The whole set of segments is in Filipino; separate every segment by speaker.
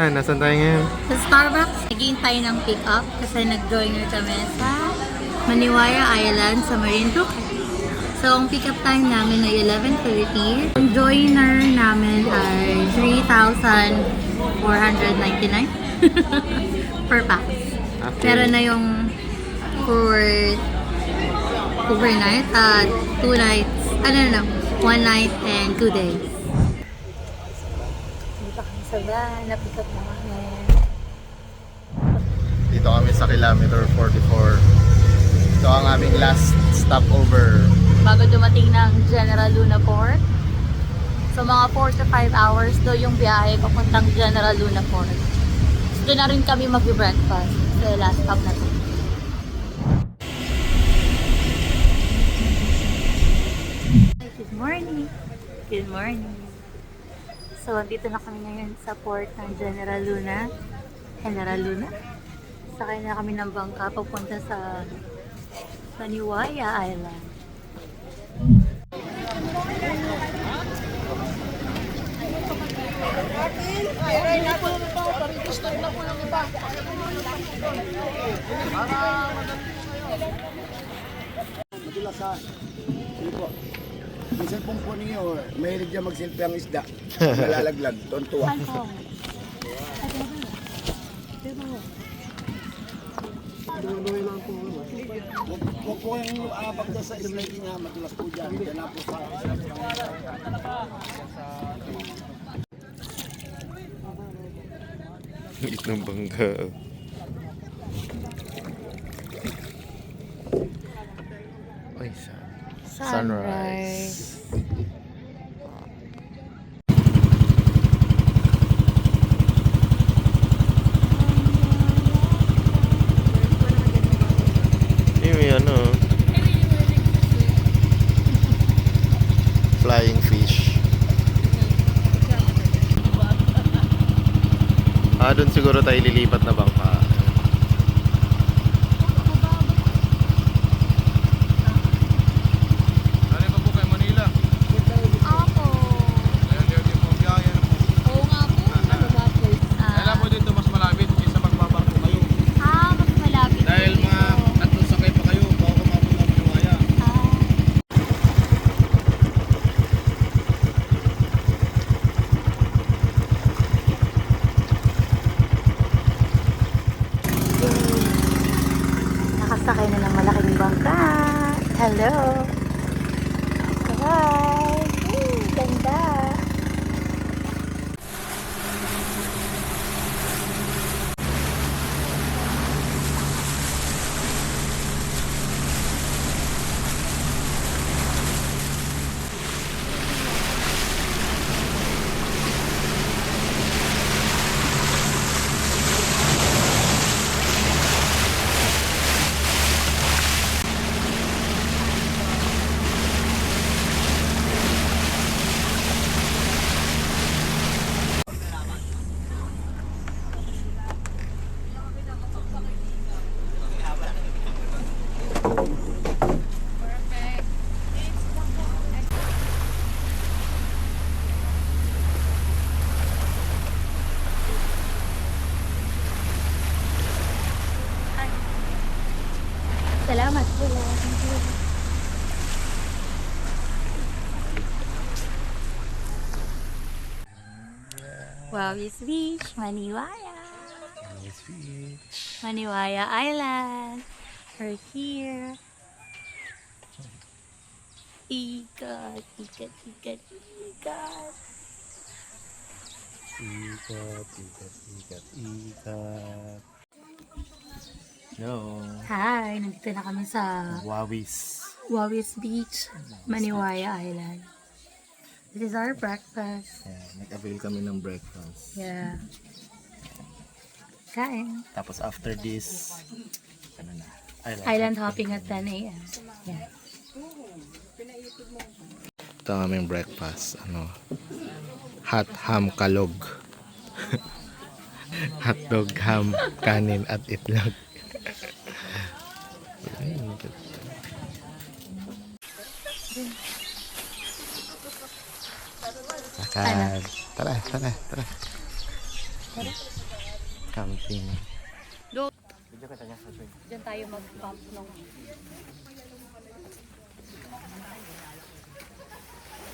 Speaker 1: Nasaan tayo ngayon?
Speaker 2: Sa Starbucks, naghihintay ng pick-up kasi nag-joiner kami sa Maniwaya Island sa Marinduque. So, ang pick-up time namin ay 11:30. Ang joiner namin ay 3,499 per pax.
Speaker 1: Okay.
Speaker 2: Pero na yung for overnight at 2 nights, 1 night and 2 days. Dito kami sa van, na-pick up na kami.
Speaker 1: Dito kami sa kilometer 44. Ito ang aming last stopover.
Speaker 2: Bago dumating ng General Luna Port. So mga 4 to 5 hours do yung biyahe papuntang General Luna Port. So doon na rin kami mag-breakfast sa last stop na to. Good morning! Good morning! So dito na kami ngayon sa port ng General Luna. General Luna? Sakay na kami ng bangka papunta sa Maniwaya Island.
Speaker 3: Madalas sige po. Yung cellphone po ninyo, mahilig dyan mag-selfie ang isda. Nalalaglag, tontuwa. Huwag po kayong pagda sa sliding ha, matulas po dyan. Dyan na po sa...
Speaker 1: Liit ng bangka. Ay, sunrise. May flying fish. Doon siguro tayo lilipat na bangka.
Speaker 2: Nakasakay na ng malaking bangka. Hello! Hi! Ganda! Salamat po. Wawis Beach, Maniwaya. Maniwaya Island. We're here. Ikat, ikat, ikat, ikat.
Speaker 1: Ikat, ikat, ikat, ikat. Hello.
Speaker 2: Hi, nandito na kami sa
Speaker 1: Wawis.
Speaker 2: Wawis Beach, Maniwaya Island. This is our breakfast.
Speaker 1: Nag-avail kami ng breakfast.
Speaker 2: Yeah. Kain.
Speaker 1: Tapos after this,
Speaker 2: Island hopping at 10 a.m. Yeah.
Speaker 1: Ito ang aming breakfast. Hot ham kalog. Hotdog, ham, kanin at itlog. Lakad. Tara, tara, tara. Camping.
Speaker 2: Diyan tayo mag-camp ng...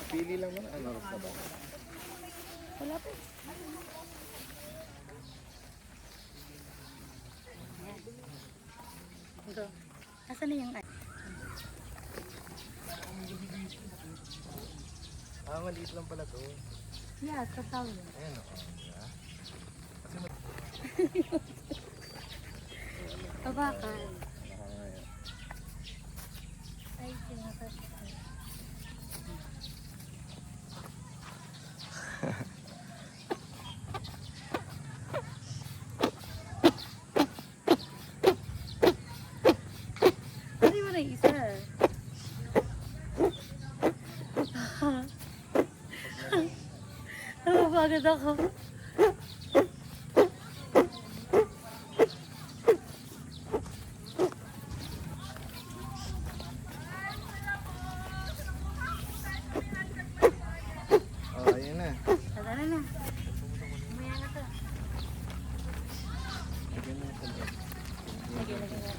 Speaker 1: Pili lang mo na ano pa ba?
Speaker 2: Wala po. Ito. Asan na yung...
Speaker 1: Maliit lang pala to.
Speaker 2: Yeah, sa tao.
Speaker 1: Ayan o.
Speaker 2: Tabakan. Ay, sinakas. Hindi mo na isa. Napapagod ako.
Speaker 1: Oh, ayun na.
Speaker 2: Tara na. Umaya na to.
Speaker 1: Lagyan mo sa loob.
Speaker 2: Lagyan na.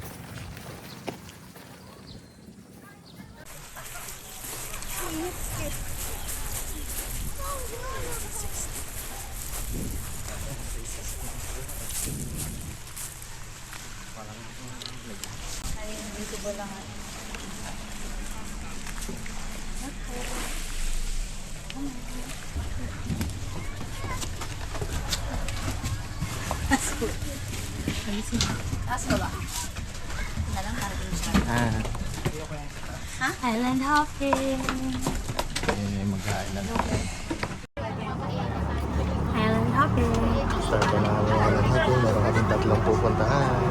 Speaker 2: Ay, dito ba lang? Asko ba? Tingnan lang para din siya. Island hopping.
Speaker 1: Ayun yung mag-island.
Speaker 2: Island hopping.
Speaker 1: Start na namin ang island hopping. Meron kaming tatlong pupuntahan.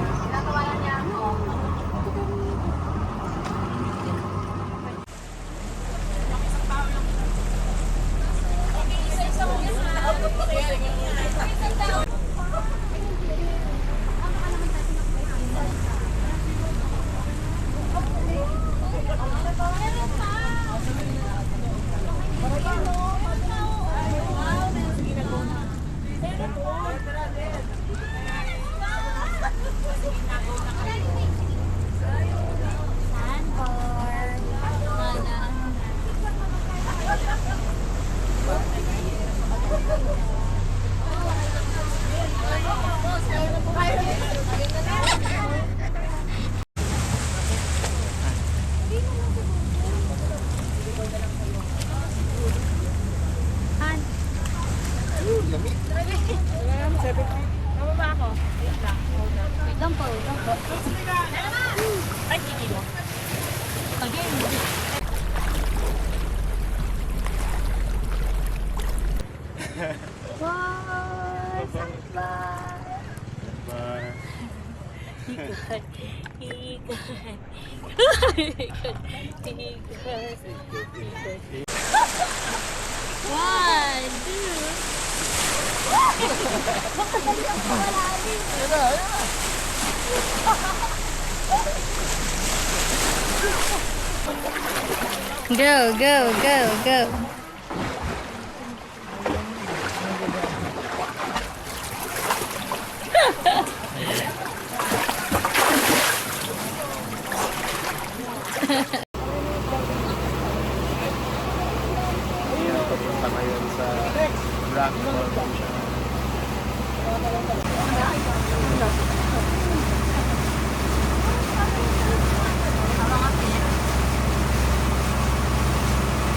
Speaker 2: Wait lang po. Ay, sige mo. Again. Wow! Sunflower! Ikot. One, two. Go, go, go, go.
Speaker 1: Ayan, papunta ngayon sa Black Formation.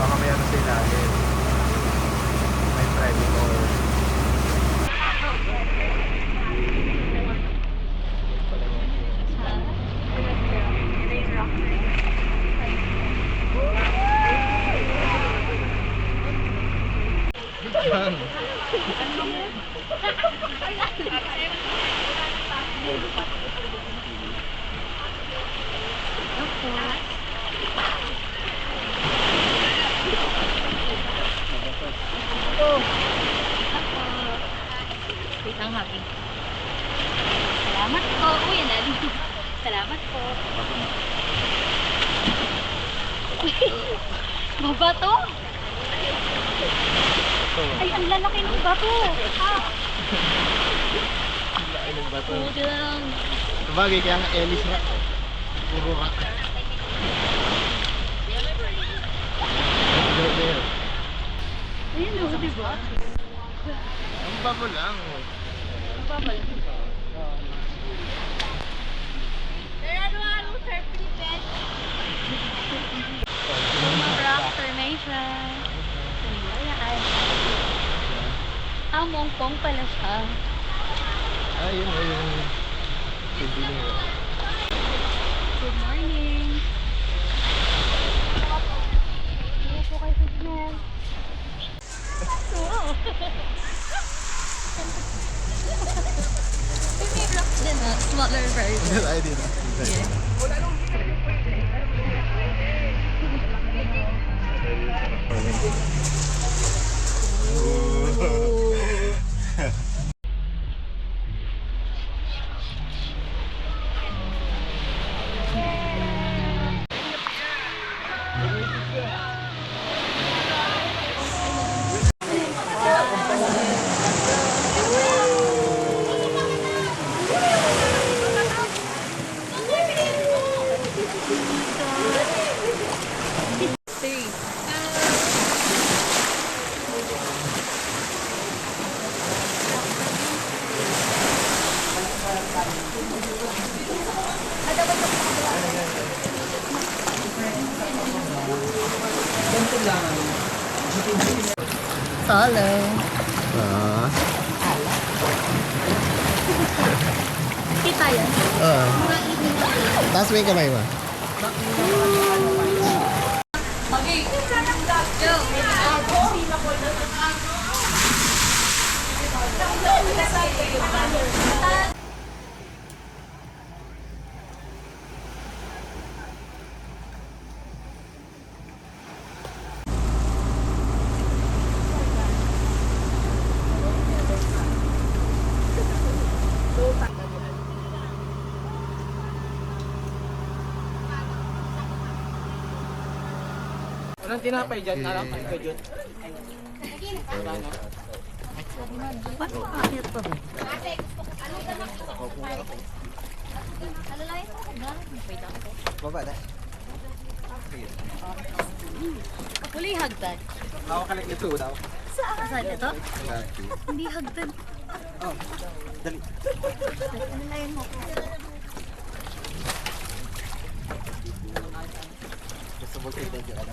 Speaker 1: Baka may ano sa ilalim. May predator.
Speaker 2: Wait lang, happy. Salamat po. Uy, yan. Salamat po. Babato? Ay, ang lalaki ng bato. Ah.
Speaker 1: Ay, ng bato.
Speaker 2: Buti na lang.
Speaker 1: Sabagay, kaya nga Ellis Rock. Puro rock.
Speaker 2: Ayun o, di ba?
Speaker 1: Ang babo lang.
Speaker 2: Rock formation. Ah, mongpong pala siya.
Speaker 1: Ayun, ayun. Hindi na yun.
Speaker 2: Good morning. Hello po kay Fidel. Wow. May rocks din ah, smaller version.
Speaker 1: Ay, di na.
Speaker 2: Solo.
Speaker 1: Ah.
Speaker 2: Kita yan.
Speaker 1: Taas mo yung kamay mo.
Speaker 2: Okay. Go.
Speaker 4: Anong tinapay dyan? Tinapay ko dyan.
Speaker 2: Paano makakit pa ba?
Speaker 1: Baba na.
Speaker 2: Huli hagdan.
Speaker 4: Ako kalit nito daw.
Speaker 2: Saan ito? Hindi hagdan.
Speaker 4: Oh, dali.
Speaker 2: Ano na yun mo?
Speaker 1: Gusto mo kayo medyo ano?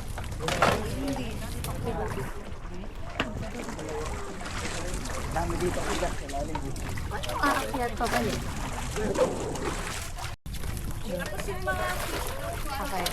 Speaker 4: Dami dito ang gas. Kailangan dito.
Speaker 2: Paano makakit pa ba yun? Okay.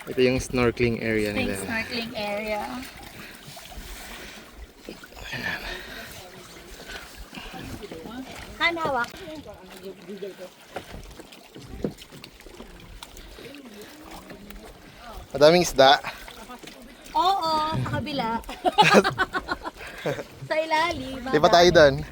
Speaker 1: Ito yung snorkeling area
Speaker 2: Ito
Speaker 1: nila.
Speaker 2: yung snorkeling area. Han, hawak.
Speaker 1: Madaming isda.
Speaker 2: Oo, sa kabila. Sa ilalim.
Speaker 1: Di pa tayo doon.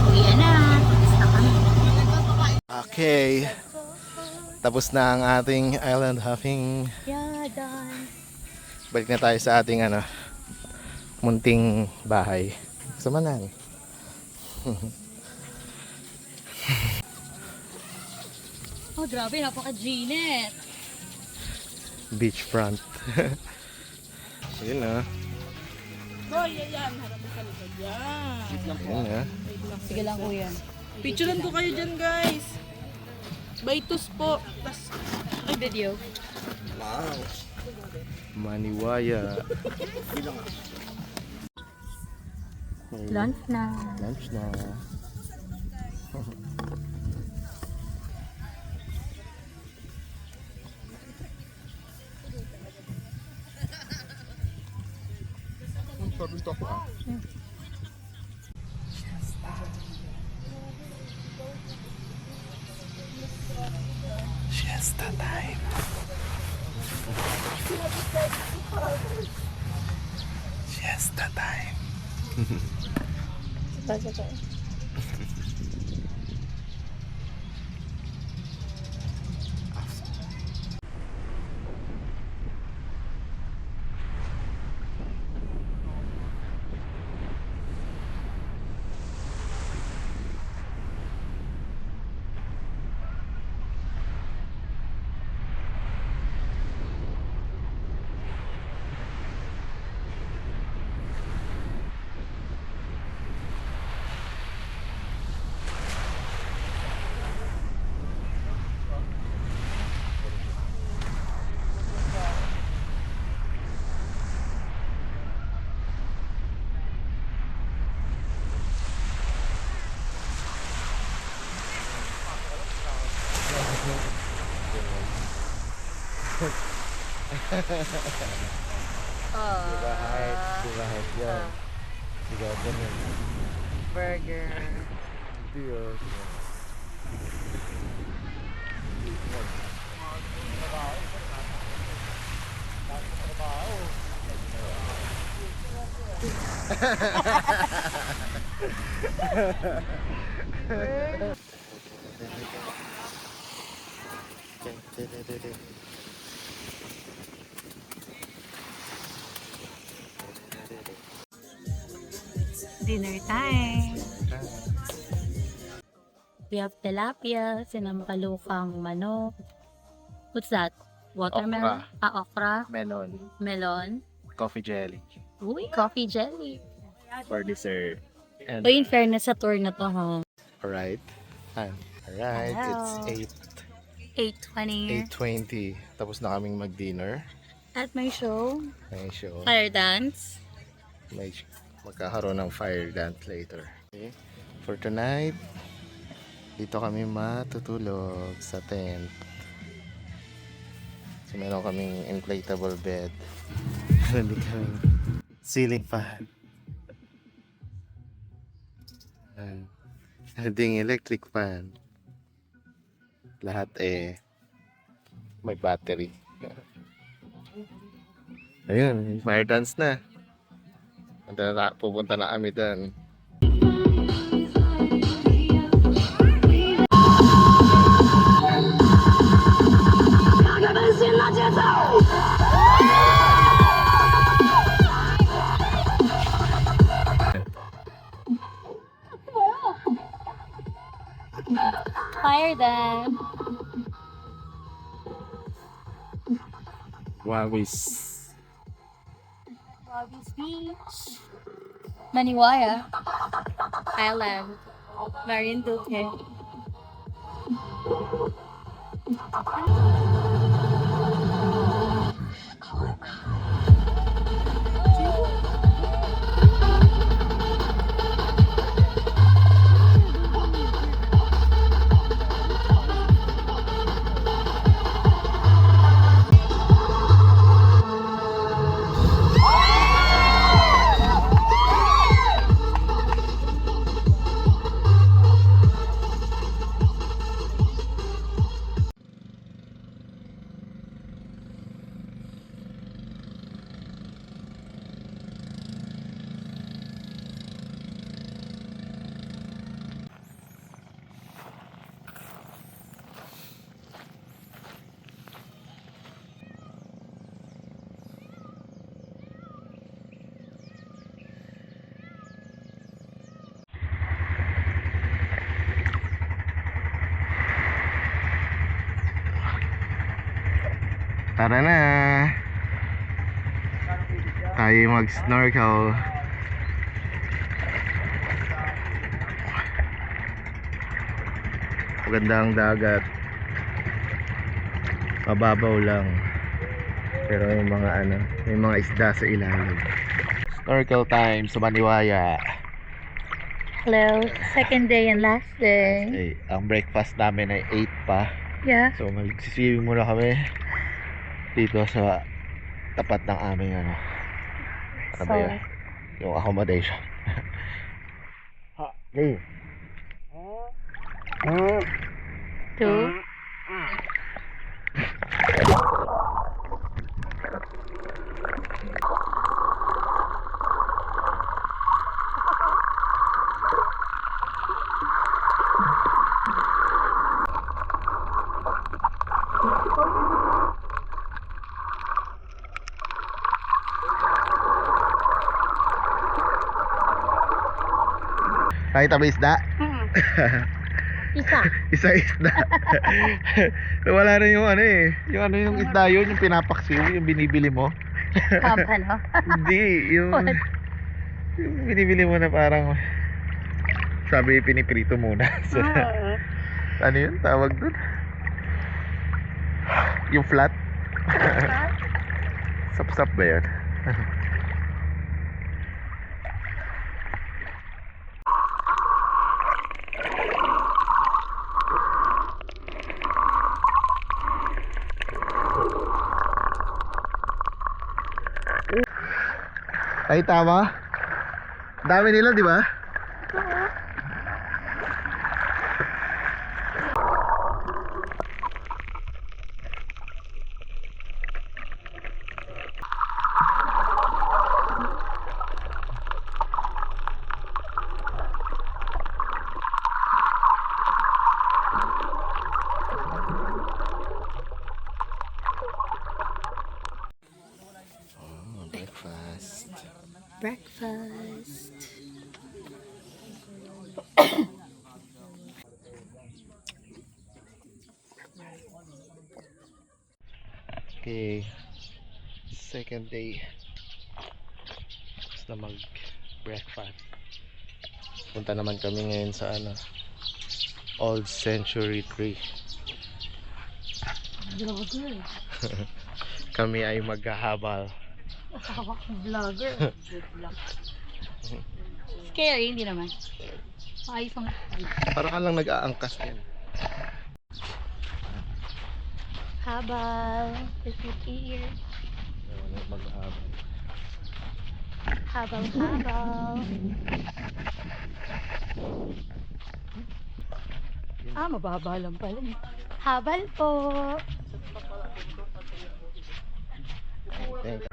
Speaker 2: Uwian na. Basta kami.
Speaker 1: Okay. Tapos na ang ating island hopping.
Speaker 2: Yeah, done.
Speaker 1: Balik na tayo sa ating munting bahay. Samanan.
Speaker 2: Oh, grabe. Napaka-Gnet.
Speaker 1: Beachfront. Ayun na. Ayun na.
Speaker 2: Sige lang, kuya.
Speaker 5: Picturean ko kayo dyan, guys. Baitos po.
Speaker 2: Ay, video.
Speaker 1: Maniwaya.
Speaker 2: Lunch na.
Speaker 1: Lunch na. Sabi ko ako time. Siesta time. Diba yan? Diba ganun?
Speaker 2: Burger.
Speaker 1: Dios.
Speaker 2: Dinner time. We have tilapia, sinampalukang manok. What's that? Watermelon? Okra.
Speaker 1: Melon.
Speaker 2: Melon.
Speaker 1: Coffee jelly.
Speaker 2: Uy, coffee jelly.
Speaker 1: For dessert. And
Speaker 2: So, in fairness sa tour na to, ha?
Speaker 1: alright. Alright,
Speaker 2: Hello.
Speaker 1: it's
Speaker 2: 8:20
Speaker 1: 8:20. Tapos na kaming mag-dinner.
Speaker 2: at my show.
Speaker 1: May show.
Speaker 2: Fire dance.
Speaker 1: Magkakaroon ng fire dance later. Okay. For tonight, dito kami matutulog sa tent. So meron kaming inflatable bed. Meron din kaming ceiling fan. Meron ding electric fan. Lahat may battery. Ayun, fire dance na. Pupunta na kami doon.
Speaker 2: Fire dance.
Speaker 1: Wawis.
Speaker 2: Wabi's Beach. Maniwaya. Island. Marinduque.
Speaker 1: Tara na. Tayo mag-snorkel. Maganda ang dagat. Mababaw lang. Pero may mga may mga isda sa ilalim. Snorkel time sa Maniwaya.
Speaker 2: Hello. Second day and last day.
Speaker 1: Okay, ang breakfast namin ay 8 pa.
Speaker 2: Yeah.
Speaker 1: So mag-swimming muna kami dito sa tapat ng aming ano ba yun? Yung accommodation. Hey.
Speaker 2: 2.
Speaker 1: Nakita ba isda?
Speaker 2: Isa.
Speaker 1: Isa isda. Nawala na yung ano eh. Yung ano yung isda yun, yung pinapaksiw, yung binibili mo.
Speaker 2: Kapa, no?
Speaker 1: Hindi, yung
Speaker 2: What?
Speaker 1: yung binibili mo na parang sabi piniprito muna. So, ano yun? Tawag dun? Yung flat? Sap-sap ba yun? Ay, tama. Dami nila, di ba? Breakfast.
Speaker 2: Breakfast.
Speaker 1: Okay. Second day. Tapos na mag breakfast. Punta naman kami ngayon sa ano, Old Century Tree.
Speaker 2: Vlogger.
Speaker 1: Kami ay maghahabal.
Speaker 2: Vlogger. Good luck. Scary, hindi naman. Ayos ang...
Speaker 1: Para ka lang nag-aangkas din.
Speaker 2: Habal. Repeat ear.
Speaker 1: Maghahabal.
Speaker 2: Habal, habal. Mababa lang pala. Habal po.
Speaker 1: Thank you.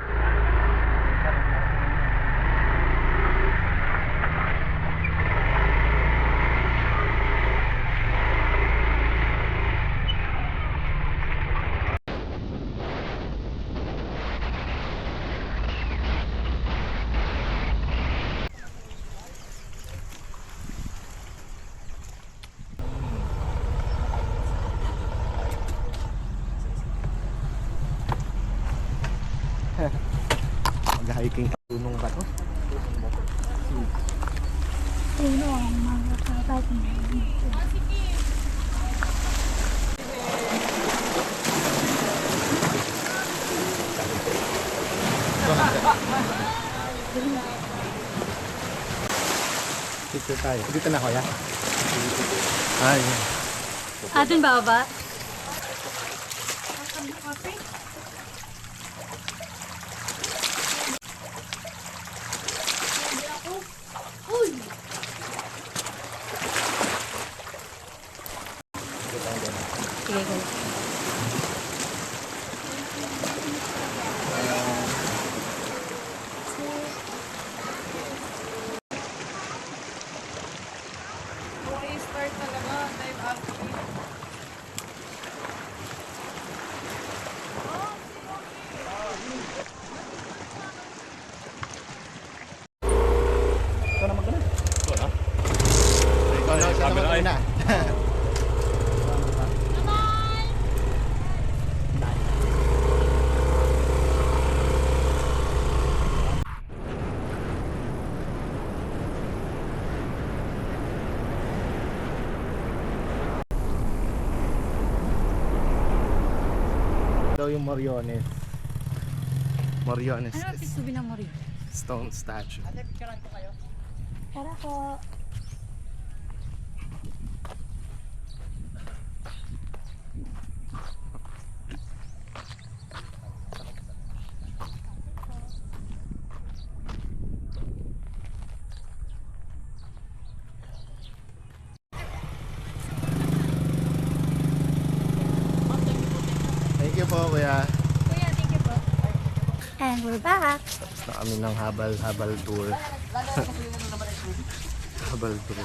Speaker 1: Mag-hiking sa tunong ba to?
Speaker 2: Puno ang mga kapat.
Speaker 1: Dito tayo. Dito na kuya. Ay.
Speaker 2: Atin baba. Sige, go.
Speaker 5: Okay, start talaga. Dive after.
Speaker 1: Ikaw na sa camera na. Daw yung Moriones. Moriones
Speaker 2: Ano
Speaker 1: is
Speaker 2: sabi ng Mori?
Speaker 1: stone statue.
Speaker 2: Tara po.
Speaker 1: Thank you po kuya.
Speaker 2: Kuya, thank you po. And we're back.
Speaker 1: Tapos na kami ng habal tour. Habal tour.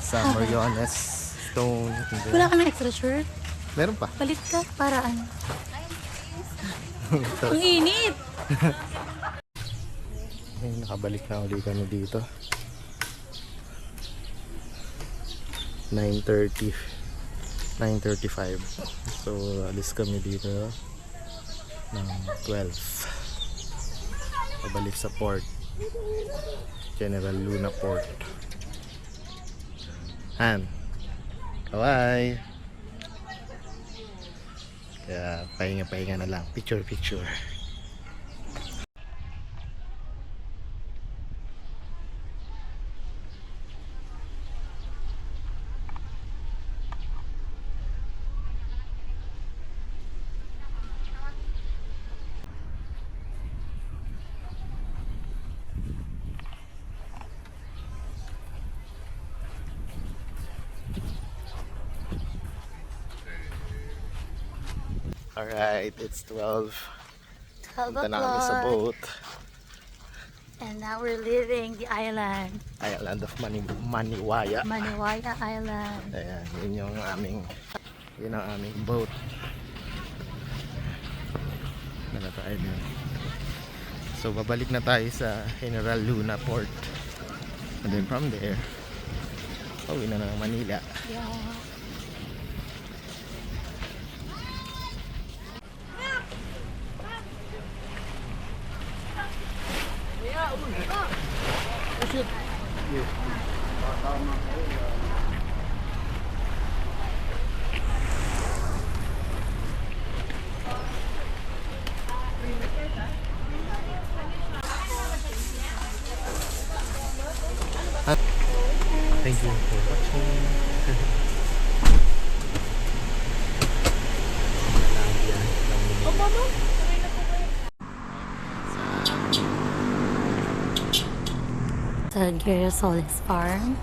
Speaker 1: Sa Moriones Stone.
Speaker 2: Wala ka ng extra shirt?
Speaker 1: Meron pa.
Speaker 2: Palit ka para ano? Ang init!
Speaker 1: Ay, nakabalik na ulit kami dito. 9:30, 9:35. So alis kami dito ng 12. Pabalik sa port, General Luna Port. Han, kawai. Kaya pahinga-pahinga na lang, picture. Alright, it's 12.
Speaker 2: 12
Speaker 1: Punta na kami sa
Speaker 2: o'clock.
Speaker 1: boat.
Speaker 2: And now we're leaving the island.
Speaker 1: Island of Maniwaya.
Speaker 2: Maniwaya Island.
Speaker 1: Ayan, yun ang aming boat. Nala tayo dun. So babalik na tayo sa General Luna Port. And then from there, pauwi na ng Manila.
Speaker 2: Yeah.
Speaker 1: Thank you for watching.
Speaker 2: Sa Girasoles Farm.